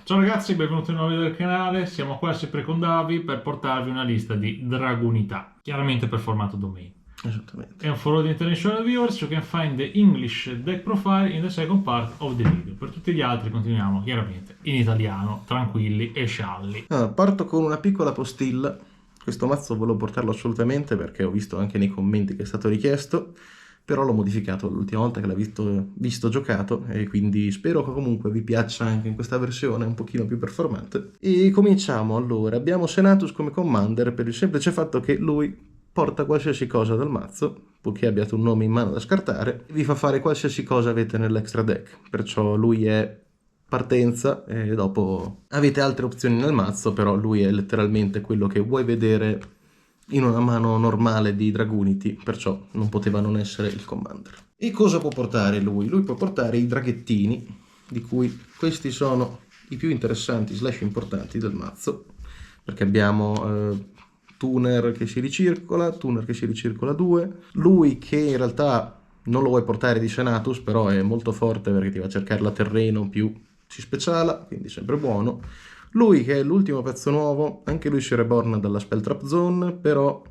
Ciao ragazzi, benvenuti in un nuovo video del canale. Siamo qua sempre con Davi per portarvi una lista di dragonità, chiaramente per formato domain. Esattamente. And for all the international viewers, you can find the English deck profile in the second part of the video. Per tutti gli altri continuiamo chiaramente in italiano, tranquilli e scialli. Parto con una piccola postilla. Questo mazzo volevo portarlo assolutamente perché ho visto anche nei commenti che è stato richiesto, però l'ho modificato l'ultima volta che l'ho visto giocato e quindi spero che comunque vi piaccia anche in questa versione un pochino più performante. E cominciamo allora. Abbiamo Senatus come commander per il semplice fatto che lui porta qualsiasi cosa dal mazzo, purché abbiate un nome in mano da scartare, e vi fa fare qualsiasi cosa avete nell'extra deck. Perciò lui è partenza e dopo avete altre opzioni nel mazzo, però lui è letteralmente quello che vuoi vedere in una mano normale di Dragunity, perciò non poteva non essere il commander. E cosa può portare lui? Lui può portare i draghettini, di cui questi sono i più interessanti / importanti del mazzo, perché abbiamo Tuner che si ricircola 2, lui che in realtà non lo vuoi portare di Senatus, però è molto forte perché ti va a cercare la terreno più si speciala, quindi sempre buono. Lui che è l'ultimo pezzo nuovo, anche lui si reborna dalla Spell Trap Zone, però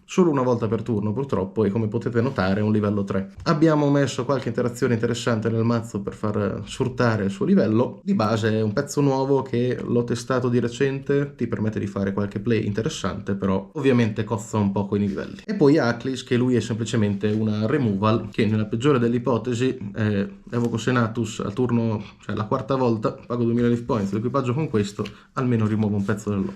solo una volta per turno purtroppo, e come potete notare è un livello 3. Abbiamo messo qualche interazione interessante nel mazzo per far surtare il suo livello. Di base è un pezzo nuovo che l'ho testato di recente, ti permette di fare qualche play interessante, però ovviamente cozza un po' con i livelli. E poi Aklis, che lui è semplicemente una removal, che nella peggiore delle ipotesi evoco Senatus al turno, cioè la quarta volta, pago 2000 life points, l'equipaggio con questo, almeno rimuovo un pezzo del loro.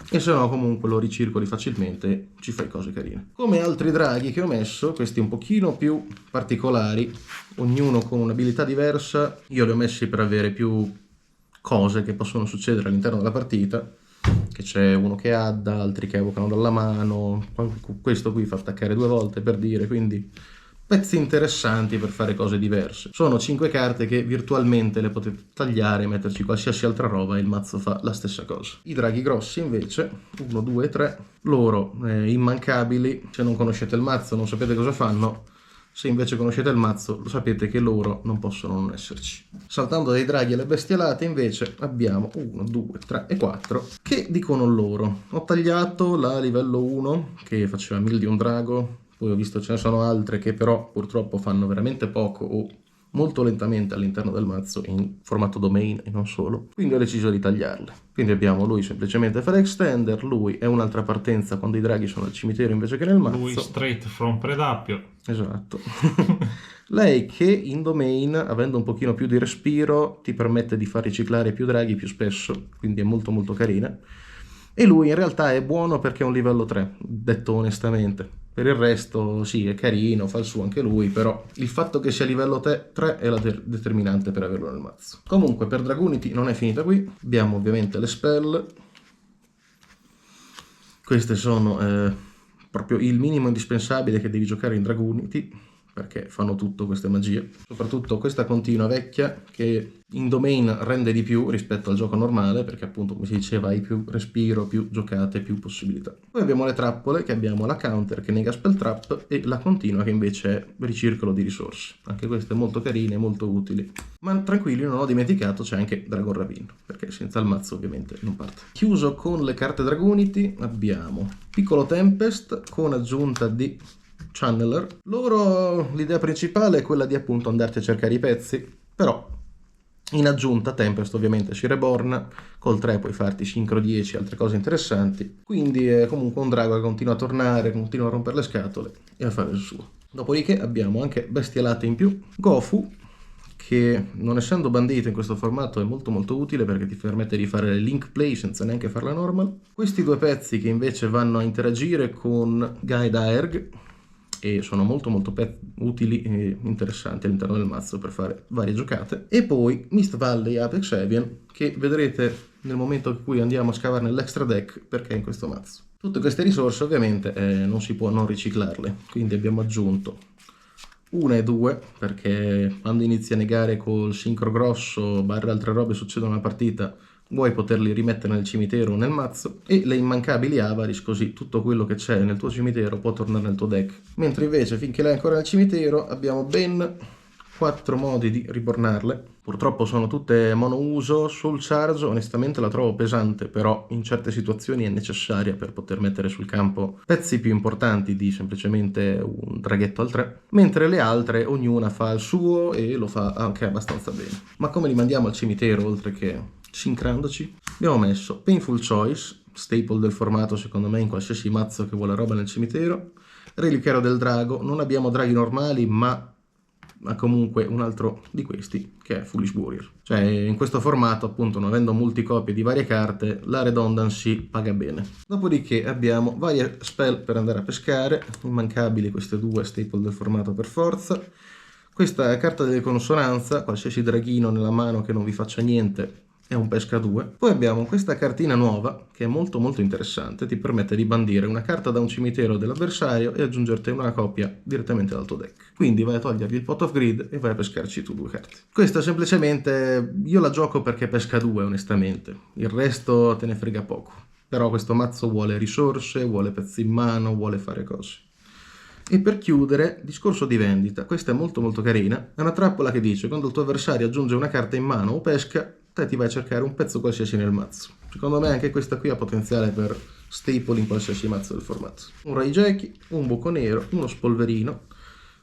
E se no comunque lo ricircoli facilmente e ci fai cose carine. Come altri draghi che ho messo, questi un pochino più particolari, ognuno con un'abilità diversa, io li ho messi per avere più cose che possono succedere all'interno della partita, che c'è uno che adda, altri che evocano dalla mano, questo qui fa attaccare 2 volte per dire, quindi pezzi interessanti per fare cose diverse. Sono 5 carte che virtualmente le potete tagliare, metterci qualsiasi altra roba e il mazzo fa la stessa cosa. I draghi grossi invece, 1, 2, 3, loro immancabili. Se non conoscete il mazzo non sapete cosa fanno, se invece conoscete il mazzo lo sapete che loro non possono non esserci. Saltando dai draghi alle bestialate invece abbiamo 1, 2, 3 e 4 che dicono loro. Ho tagliato la livello 1 che faceva 1000 di un drago. Poi ho visto ce ne sono altre che però purtroppo fanno veramente poco o molto lentamente all'interno del mazzo in formato domain e non solo, quindi ho deciso di tagliarle. Quindi abbiamo lui semplicemente fare extender, lui è un'altra partenza quando i draghi sono al cimitero invece che nel mazzo. Lui straight from Predappio. Esatto. Lei che in domain, avendo un pochino più di respiro, ti permette di far riciclare più draghi più spesso, quindi è molto molto carina. E lui in realtà è buono perché è un livello 3, detto onestamente. Per il resto sì, è carino, fa il suo anche lui, però il fatto che sia livello 3 è la determinante per averlo nel mazzo. Comunque per Dragunity non è finita qui, abbiamo ovviamente le spell. Queste sono proprio il minimo indispensabile che devi giocare in Dragunity, perché fanno tutto queste magie. Soprattutto questa continua vecchia che in domain rende di più rispetto al gioco normale, perché appunto come si diceva hai più respiro, più giocate, più possibilità. Poi abbiamo le trappole, che abbiamo la counter che nega spell trap e la continua che invece è ricircolo di risorse. Anche queste molto carine, molto utili. Ma tranquilli, non ho dimenticato, c'è anche Dragon Ravine, perché senza il mazzo ovviamente non parte. Chiuso con le carte Dragunity abbiamo Piccolo Tempest con aggiunta di Channeler. Loro l'idea principale è quella di appunto andarti a cercare i pezzi, però in aggiunta Tempest ovviamente si reborna, col 3 puoi farti Synchro 10 e altre cose interessanti, quindi è comunque un drago che continua a tornare, continua a rompere le scatole e a fare il suo. Dopodiché abbiamo anche bestialate in più, Gofu, che non essendo bandito in questo formato è molto molto utile perché ti permette di fare le link play senza neanche farla normal. Questi due pezzi che invece vanno a interagire con Guide Aerg e sono molto molto utili e interessanti all'interno del mazzo per fare varie giocate. E poi Mist Valley Apex Avian, che vedrete nel momento in cui andiamo a scavare nell'extra deck perché è in questo mazzo. Tutte queste risorse ovviamente non si può non riciclarle, quindi abbiamo aggiunto 1 e 2 perché quando inizi a negare col sincro grosso barre altre robe succedono nella partita, vuoi poterli rimettere nel cimitero o nel mazzo, e le immancabili Avaris, così tutto quello che c'è nel tuo cimitero può tornare nel tuo deck. Mentre invece finché lei è ancora nel cimitero abbiamo Ben 4 modi di ribornarle. Purtroppo sono tutte monouso. Soul Charge onestamente la trovo pesante, però in certe situazioni è necessaria per poter mettere sul campo pezzi più importanti di semplicemente un draghetto al 3, mentre le altre ognuna fa il suo e lo fa anche abbastanza bene. Ma come li mandiamo al cimitero oltre che sincrandoci? Abbiamo messo Painful Choice, staple del formato secondo me in qualsiasi mazzo che vuole roba nel cimitero. Reliquiario del drago, non abbiamo draghi normali ma comunque un altro di questi che è Foolish Warrior. Cioè in questo formato appunto non avendo multicopie di varie carte la redundancy paga bene. Dopodiché abbiamo varie spell per andare a pescare, immancabili queste due staple del formato per forza. Questa carta di consonanza, qualsiasi draghino nella mano che non vi faccia niente è un pesca 2. Poi abbiamo questa cartina nuova che è molto molto interessante, ti permette di bandire una carta da un cimitero dell'avversario e aggiungerti una copia direttamente dal tuo deck. Quindi vai a togliergli il pot of greed e vai a pescarci tu 2 carte. Questa semplicemente io la gioco perché pesca 2 onestamente, il resto te ne frega poco. Però questo mazzo vuole risorse, vuole pezzi in mano, vuole fare cose. E per chiudere, discorso di vendita, questa è molto molto carina, è una trappola che dice quando il tuo avversario aggiunge una carta in mano o pesca, te ti vai a cercare un pezzo qualsiasi nel mazzo. Secondo me anche questa qui ha potenziale per staple in qualsiasi mazzo del formato. Un Raijeki, un buco nero, uno spolverino.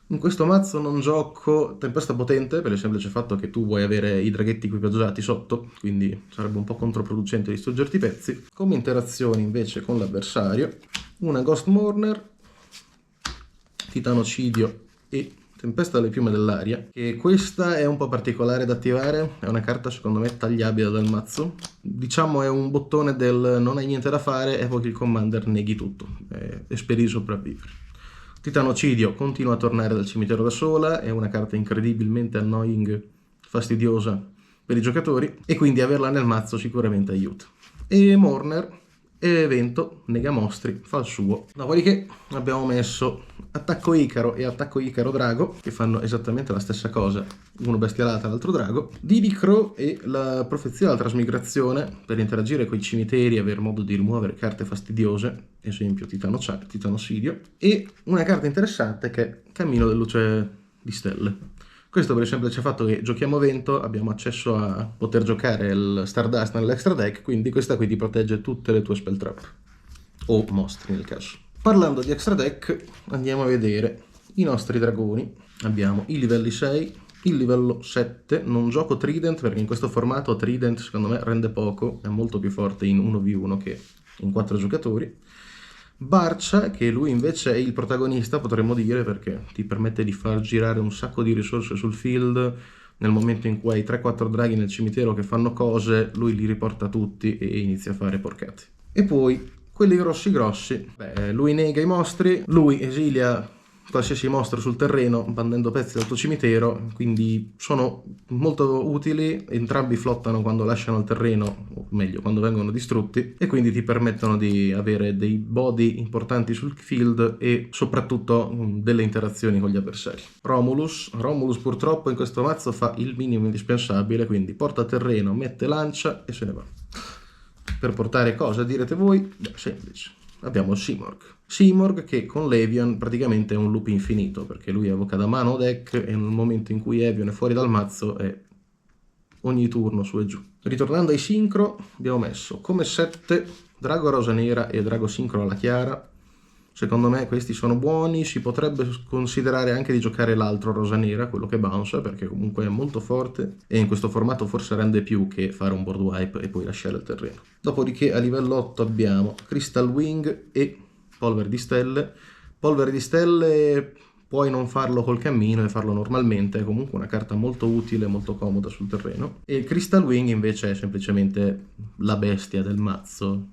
In questo mazzo non gioco tempesta potente per il semplice fatto che tu vuoi avere i draghetti equipaggiati sotto, quindi sarebbe un po' controproducente distruggerti i pezzi. Come interazioni invece con l'avversario, una Ghost Mourner, Titanocidio e Tempesta delle piume dell'aria, che questa è un po' particolare da attivare, è una carta secondo me tagliabile dal mazzo, diciamo è un bottone del non hai niente da fare, evochi il commander, neghi tutto e speri di sopravvivere. Titanocidio continua a tornare dal cimitero da sola, è una carta incredibilmente annoying, fastidiosa per i giocatori e quindi averla nel mazzo sicuramente aiuta. E Mourner e evento, nega mostri, fa il suo. Dopodiché abbiamo messo attacco Icaro e attacco Icaro Drago, che fanno esattamente la stessa cosa, uno bestialata l'altro drago. Didi Crow e la profezia della trasmigrazione, per interagire con i cimiteri e aver modo di rimuovere carte fastidiose, esempio Titanocidio. E una carta interessante che è Cammino del Luce di Stelle. Questo per il semplice fatto che giochiamo vento, abbiamo accesso a poter giocare il Stardust nell'extra deck, quindi questa qui ti protegge tutte le tue spell trap, o mostri nel caso. Parlando di extra deck, andiamo a vedere i nostri dragoni. Abbiamo i livelli 6, il livello 7, non gioco Trident perché in questo formato Trident secondo me rende poco, è molto più forte in 1v1 che in 4 giocatori. Barcia, che lui invece è il protagonista, potremmo dire, perché ti permette di far girare un sacco di risorse sul field. Nel momento in cui hai 3-4 draghi nel cimitero che fanno cose, lui li riporta tutti e inizia a fare porcate. E poi, quelli grossi, lui nega i mostri, lui esilia qualsiasi mostro sul terreno bandendo pezzi dal tuo cimitero, quindi sono molto utili, entrambi flottano quando lasciano il terreno, o meglio quando vengono distrutti, e quindi ti permettono di avere dei body importanti sul field e soprattutto delle interazioni con gli avversari. Romulus purtroppo in questo mazzo fa il minimo indispensabile, quindi porta terreno, mette lancia e se ne va. Per portare cosa direte voi? Beh, semplice. Abbiamo Simorgh che con l'Evian praticamente è un loop infinito perché lui evoca da mano deck e nel momento in cui Evian è fuori dal mazzo è ogni turno su e giù. Ritornando ai sincro abbiamo messo come 7 Drago Rosa Nera e Drago Sincro alla Chiara. Secondo me questi sono buoni, si potrebbe considerare anche di giocare l'altro Rosa Nera, quello che bounce, perché comunque è molto forte e in questo formato forse rende più che fare un board wipe e poi lasciare il terreno. Dopodiché a livello 8 abbiamo Crystal Wing e Polvere di Stelle. Polvere di Stelle puoi non farlo col cammino e farlo normalmente, è comunque una carta molto utile, molto comoda sul terreno. E Crystal Wing invece è semplicemente la bestia del mazzo.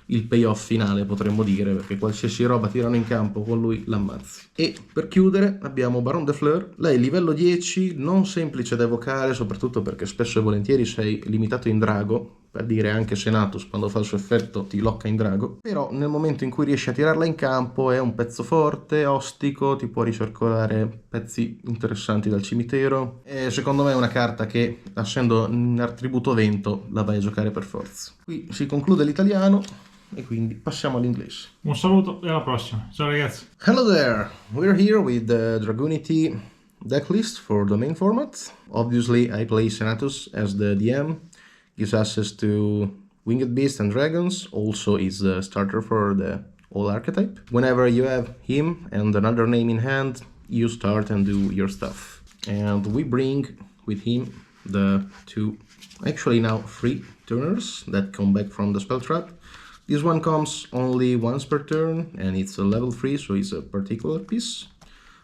Il payoff finale potremmo dire, perché qualsiasi roba tirano in campo con lui l'ammazzi. E per chiudere abbiamo Baron de Fleur. Lei livello 10, non semplice da evocare, soprattutto perché spesso e volentieri sei limitato in drago, per dire anche Senatus quando fa il suo effetto ti locca in drago, però nel momento in cui riesci a tirarla in campo è un pezzo forte, ostico, ti può ricircolare pezzi interessanti dal cimitero e secondo me è una carta che essendo in attributo vento la vai a giocare per forza. Qui si conclude l'italiano e quindi passiamo all'inglese. Un saluto e alla prossima. Ciao ragazzi. Hello there, we're here with Dragunity deck list for the main format. Obviously, I play Senatus as the DM, gives access to Winged Beasts and Dragons, also is the starter for the all archetype. Whenever you have him and another name in hand, you start and do your stuff. And we bring with him the two, actually now 3 turners that come back from the spell trap. This one comes only once per turn and it's a level 3, so it's a particular piece,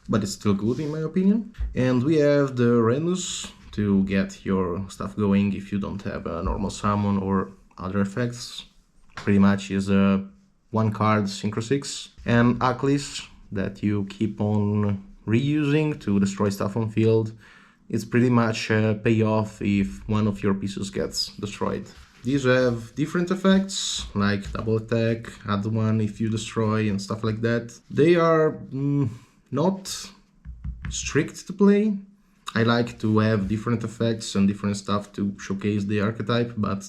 but it's still good in my opinion. And we have the Renus to get your stuff going if you don't have a normal summon or other effects. Pretty much is a 1 card Synchro 6. And Aklis that you keep on reusing to destroy stuff on field. It's pretty much a payoff if one of your pieces gets destroyed. These have different effects, like double attack, add 1 if you destroy, and stuff like that. They are not strict to play. I like to have different effects and different stuff to showcase the archetype, but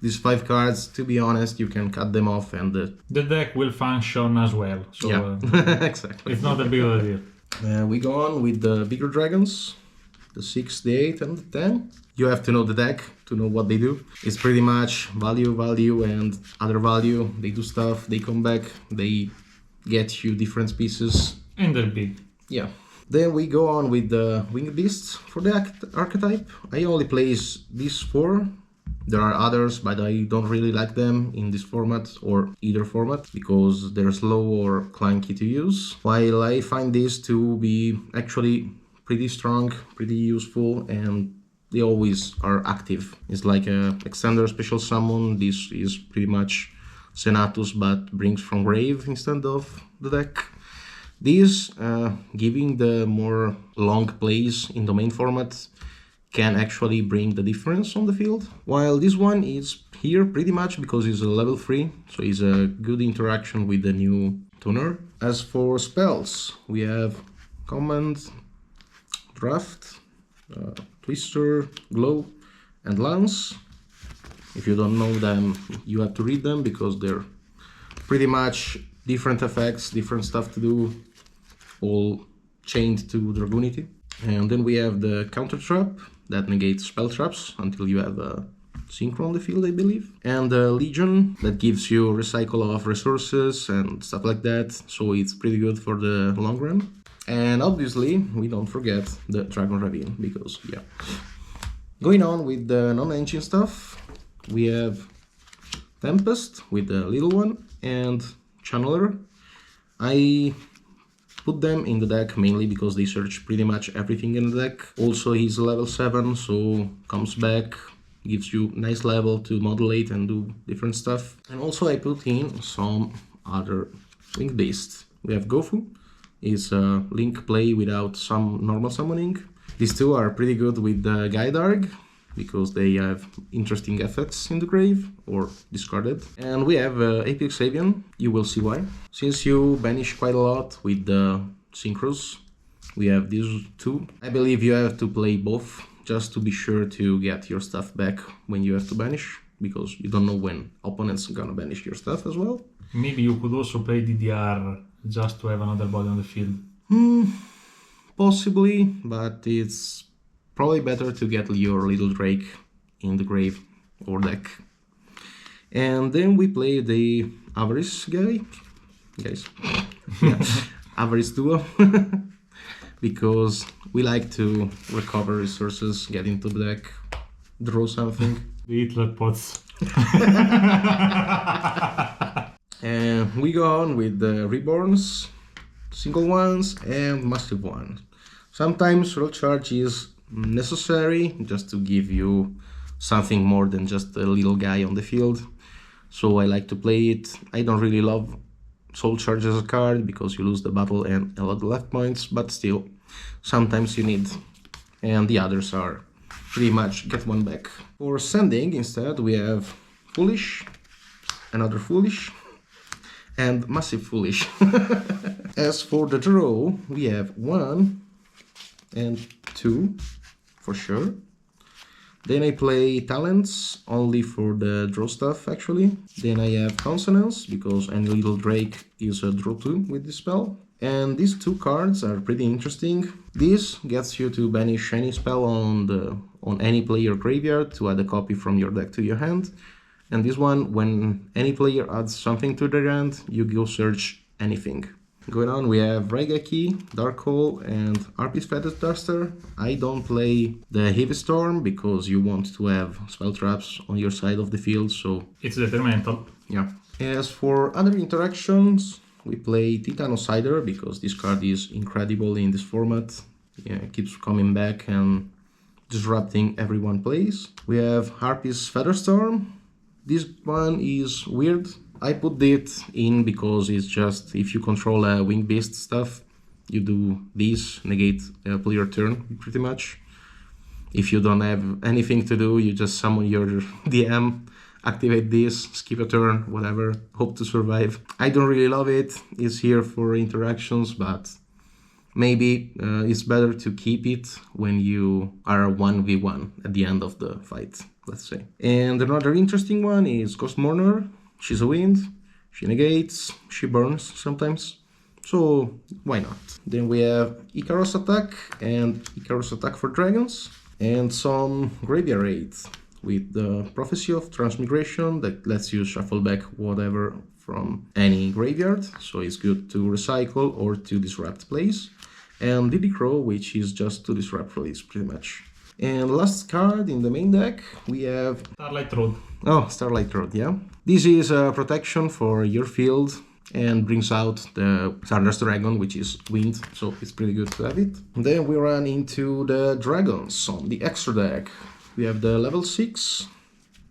these 5 cards, to be honest, you can cut them off and... the deck will function as well, so yeah, exactly. It's not a big deal. We go on with the bigger dragons, the 6, the 8, and the 10. You have to know the deck to know what they do. It's pretty much value, and other value. They do stuff, they come back, they get you different pieces. And they're big. Yeah. Then we go on with the Winged Beasts for the archetype. I only place these 4. There are others, but I don't really like them in this format or either format because they're slow or clunky to use. While I find these to be actually pretty strong, pretty useful, and they always are active. It's like a extender special summon. This is pretty much Senatus but brings from grave instead of the deck. These, giving the more long plays in the main format, can actually bring the difference on the field. While this one is here pretty much because it's a level 3, so it's a good interaction with the new tuner. As for spells, we have Command, Draft, Twister, Glow, and Lance. If you don't know them, you have to read them because they're pretty much different effects, different stuff to do, all chained to Dragoonity. And then we have the Counter Trap that negates spell traps until you have a Synchro on the field, I believe. And the Legion that gives you recycle of resources and stuff like that, so it's pretty good for the long run. And obviously, we don't forget the Dragon Ravine, because, yeah. Going on with the non-engine stuff, we have Tempest with the little one and Channeler. I put them in the deck mainly because they search pretty much everything in the deck. Also, he's level 7, so comes back, gives you nice level to modulate and do different stuff. And also I put in some other Winged Beasts. We have Gofu. Is a link play without some normal summoning. These two are pretty good with the Gaidarg because they have interesting effects in the grave or discarded. And we have Apex Avian, you will see why. Since you banish quite a lot with the Synchros, we have these 2. I believe you have to play both just to be sure to get your stuff back when you have to banish, because you don't know when opponents are gonna banish your stuff as well. Maybe you could also play DDR just to have another body on the field. Possibly, but it's probably better to get your little Drake in the grave or deck. And then we play the Avarice guys. Yeah, Avarice duo. Because we like to recover resources, get into the deck, draw something. The Hitler pots. And we go on with the Reborns, single ones and massive ones. Sometimes Roll Charge is necessary just to give you something more than just a little guy on the field. So I like to play it. I don't really love Soul Charge as a card because you lose the battle and a lot of left points, but still, sometimes you need. And the others are pretty much get one back. For sending, instead, we have Foolish, another Foolish, and Massive Foolish. As for the draw, we have 1 and 2, for sure. Then I play Talents, only for the draw stuff, actually. Then I have Consonance, because any little Drake is a draw 2 with this spell. And these two cards are pretty interesting. This gets you to banish any spell on any player graveyard to add a copy from your deck to your hand. And this one, when any player adds something to their hand, you go search anything. Going on, we have Raigeki, Dark Hole, and Harpy's Feather Duster. I don't play the Heavy Storm because you want to have spell traps on your side of the field, so... It's detrimental. Yeah. As for other interactions, we play Titanocider because this card is incredible in this format. Yeah, it keeps coming back and disrupting everyone plays. We have Harpy's Featherstorm. This one is weird. I put it in because it's just if you control a Wing Beast stuff, you do this, negate a player turn pretty much. If you don't have anything to do, you just summon your DM, activate this, skip a turn, whatever, hope to survive. I don't really love it, it's here for interactions, but maybe it's better to keep it when you are 1v1 at the end of the fight, let's say. And another interesting one is Ghost Mourner. She's a wind, she negates, she burns sometimes, so why not? Then we have Icarus Attack and Icarus Attack for Dragons, and some Graveyard Raids with the Prophecy of Transmigration that lets you shuffle back whatever from any graveyard, so it's good to recycle or to disrupt plays, and Diddy Crow, which is just to disrupt plays pretty much. And last card in the main deck, we have... Starlight Road. Oh, Starlight Road, yeah. This is a protection for your field and brings out the Stardust Dragon, which is wind, so it's pretty good to have it. Then we run into the dragons on the extra deck. We have the level 6.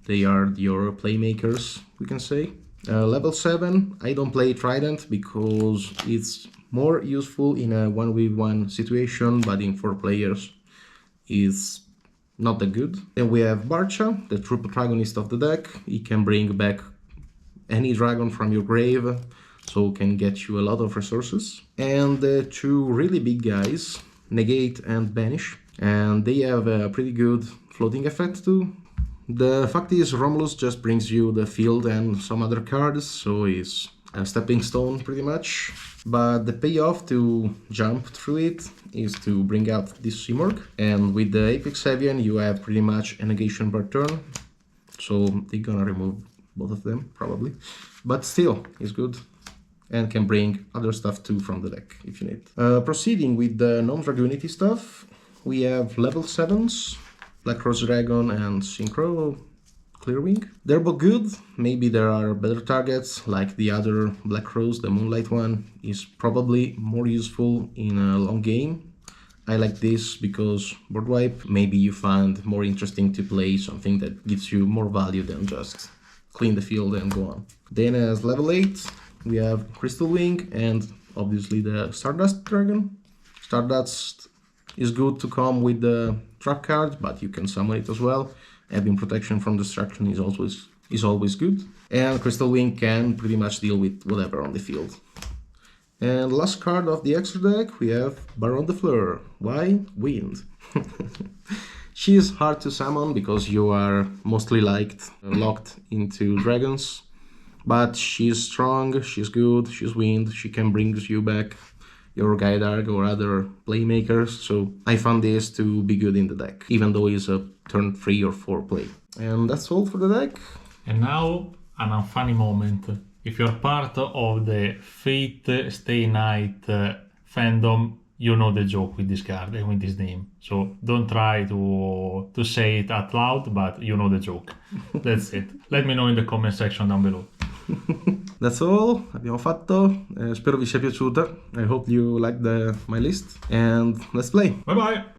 They are your playmakers, we can say. Level 7, I don't play Trident because it's more useful in a 1v1 situation, but in 4 players is not that good. Then we have Barcha, the true protagonist of the deck. He can bring back any dragon from your grave, so can get you a lot of resources. And the 2 really big guys, Negate and Banish, and they have a pretty good floating effect too. The fact is, Romulus just brings you the field and some other cards, so it's a stepping stone pretty much. But the payoff to jump through it is to bring out this Simurgh, and with the Apex Avian you have pretty much a negation per turn, so they're gonna remove both of them probably, but still it's good and can bring other stuff too from the deck if you need. Proceeding with the Gnome Dragonity stuff, we have level 7s, Black Rose Dragon and Synchro Clearwing. They're both good, maybe there are better targets, like the other Black Rose, the Moonlight one, is probably more useful in a long game. I like this because board wipe, maybe you find more interesting to play something that gives you more value than just clean the field and go on. Then as level 8, we have Crystal Wing and obviously the Stardust Dragon. Stardust is good to come with the trap card, but you can summon it as well. Having protection from destruction is always good. And Crystal Wing can pretty much deal with whatever on the field. And last card of the extra deck, we have Baronne de Fleur. Why? Wind. She is hard to summon because you are mostly locked into dragons. But she's strong, she's good, she's wind, she can bring you back your Gaidarg or other playmakers, so I found this to be good in the deck, even though it's a turn 3 or 4 play. And that's all for the deck. And now, an unfunny moment. If you're part of the Fate Stay Night fandom, you know the joke with this card and with this name. So don't try to say it out loud, but you know the joke. That's it. Let me know in the comment section down below. That's all, abbiamo fatto, spero vi sia piaciuta, I hope you liked my list, and let's play! Bye bye!